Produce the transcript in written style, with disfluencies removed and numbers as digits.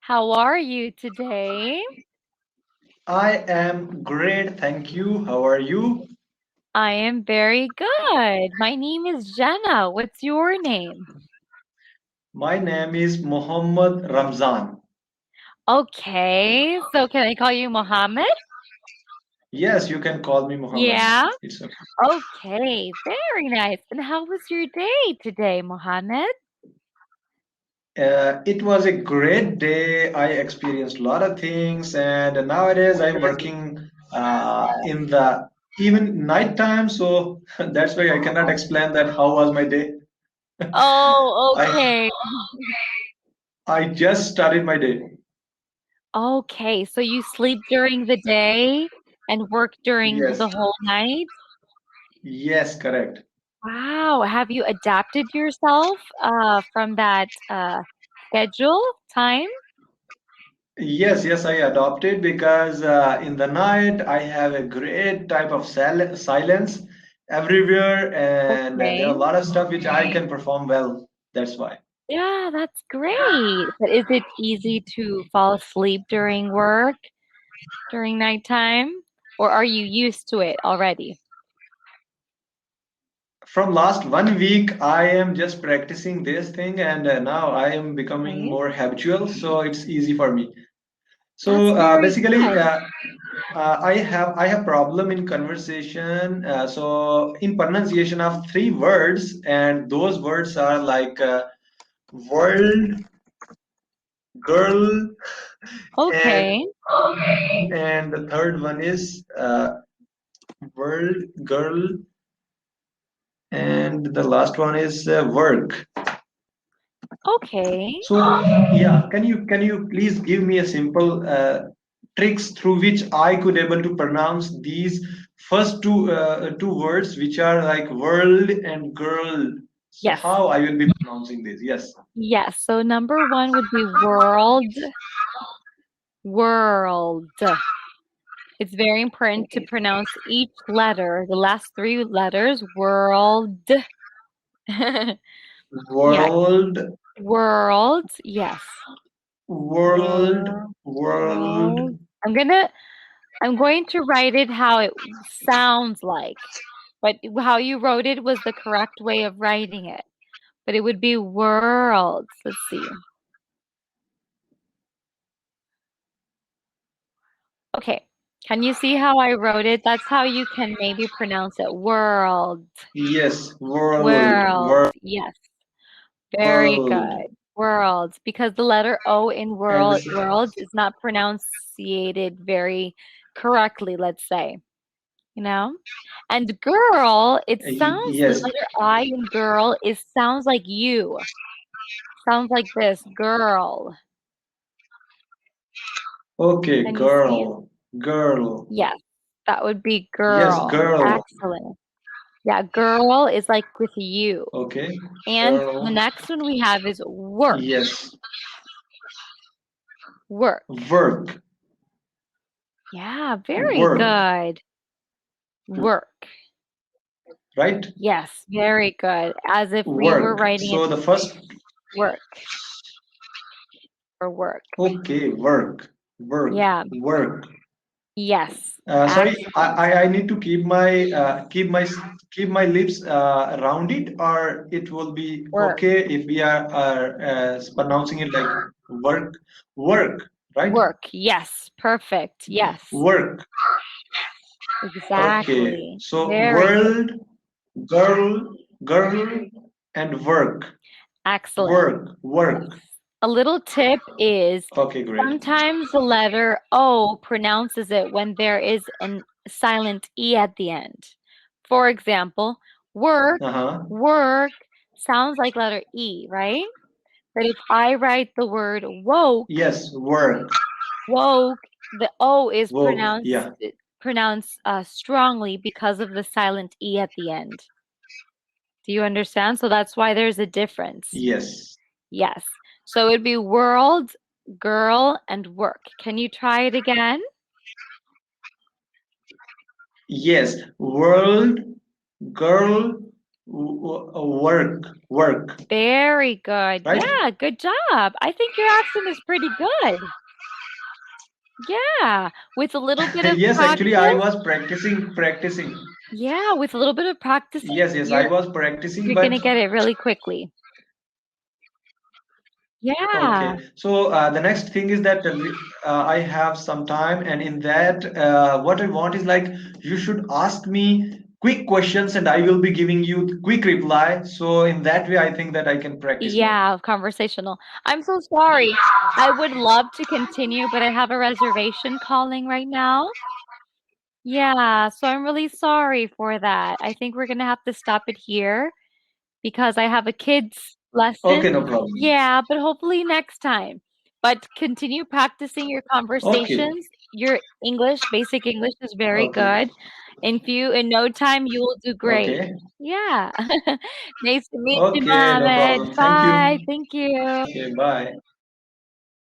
How are you today? I am great, thank you. How are you? I am very good. My name is Jenna. What's your name? My name is Muhammad Ramzan. Okay, so can I call you Mohammed? Yes, you can call me Muhammad. Yeah. It's okay. Okay, very nice. And how was your day today, Mohammed? It was a great day. I experienced a lot of things, and nowadays I'm working in the even night time, so that's why I cannot explain that how was my day. Oh, I okay. I just started my day. Okay, so you sleep during the day and work during Yes, the whole night? yes, correct. Wow. Have you adapted yourself from that schedule time? Yes, yes, I adopted because in the night I have a great type of silence everywhere, and there are Okay. a lot of stuff which I can perform well. That's why. Yeah, that's great. But is it easy to fall asleep during work, during nighttime, or are you used to it already? From last 1 week, I am just practicing this thing, and now I am becoming Okay. more habitual, so it's easy for me. That's So very basically, good. I have problem in conversation. So in pronunciation of three words, and those words are like world, girl, and Okay. the third one is world, girl, and the last one is work. Okay. So yeah, can you please give me a simple tricks through which I could able to pronounce these first two words which are like world and girl. So Yes. how I will be pronouncing this? Yes. Yes. So number one would be world, world. It's very important to pronounce each letter, the last three letters, world. Yes. World, World. Yes. world, world. World. I'm going to write it how it sounds like, but how you wrote it was the correct way of writing it. But it would be worlds. Let's see. Okay. Can you see how I wrote it? That's how you can maybe pronounce it. World. Yes, world, World. Yes. Very world. good. Worlds. Because the letter O in And worlds is not pronunciated very correctly, let's say. You know? And girl, it sounds the yes. letter I in girl is sounds like you. Sounds like this, girl. Okay, Can you see it? girl, girl. Yes, that would be Yes, girl. girl. Excellent. Yeah, girl is like with you. Okay, And the girl. next one we have is work. Yes, Work. work, Yeah, very work, good. Work. right? Yes, very good. As if we were Work. writing it So the first, work or work. okay, work, work, Yeah. work. Yes. Sorry, Excellent. I need to keep my lips around it, or it will be Work. okay if we are pronouncing it like work, work, right? Work. Yes. Perfect. Yes. Work. Okay. Exactly. So Very good. world, girl, girl, and work, Excellent. work, work. Yes. A little tip is Okay, great. sometimes the letter O pronounces it when there is an silent E at the end. For example, work, Uh-huh. work sounds like letter E, right? But if I write the word woke, Yes, work, woke, the O is woke. Yeah. pronounced strongly because of the silent E at the end. Do you understand? So that's why there's a difference. Yes. Yes. So it'd be world, girl, and work. Can you try it again? Yes. World, girl, Work. Very good. Right? Yeah, good job. I think your accent is pretty good. Yeah, with a little bit of Yes, actually, I practice. was practicing. Yeah, with a little bit of practicing, Yes, I was practicing, you're but gonna get it really quickly. Yeah. okay. So the next thing is that I have some time, and in that, what I want is like you should ask me quick questions, and I will be giving you quick reply. So in that way, I think that I can practice more. Yeah, conversational. I'm so sorry. I would love to continue, but I have a reservation calling right now. Yeah, so I'm really sorry for that. I think we're gonna have to stop it here because I have a kids Okay, lesson. no problem. Yeah, but hopefully next time. But continue practicing your Okay, conversations. Your English, basic English is very okay, good. In no time you will do great. okay, Yeah. Nice to meet you, okay. No Mohammed. problem. Thank you. Bye. Thank you. Okay, bye.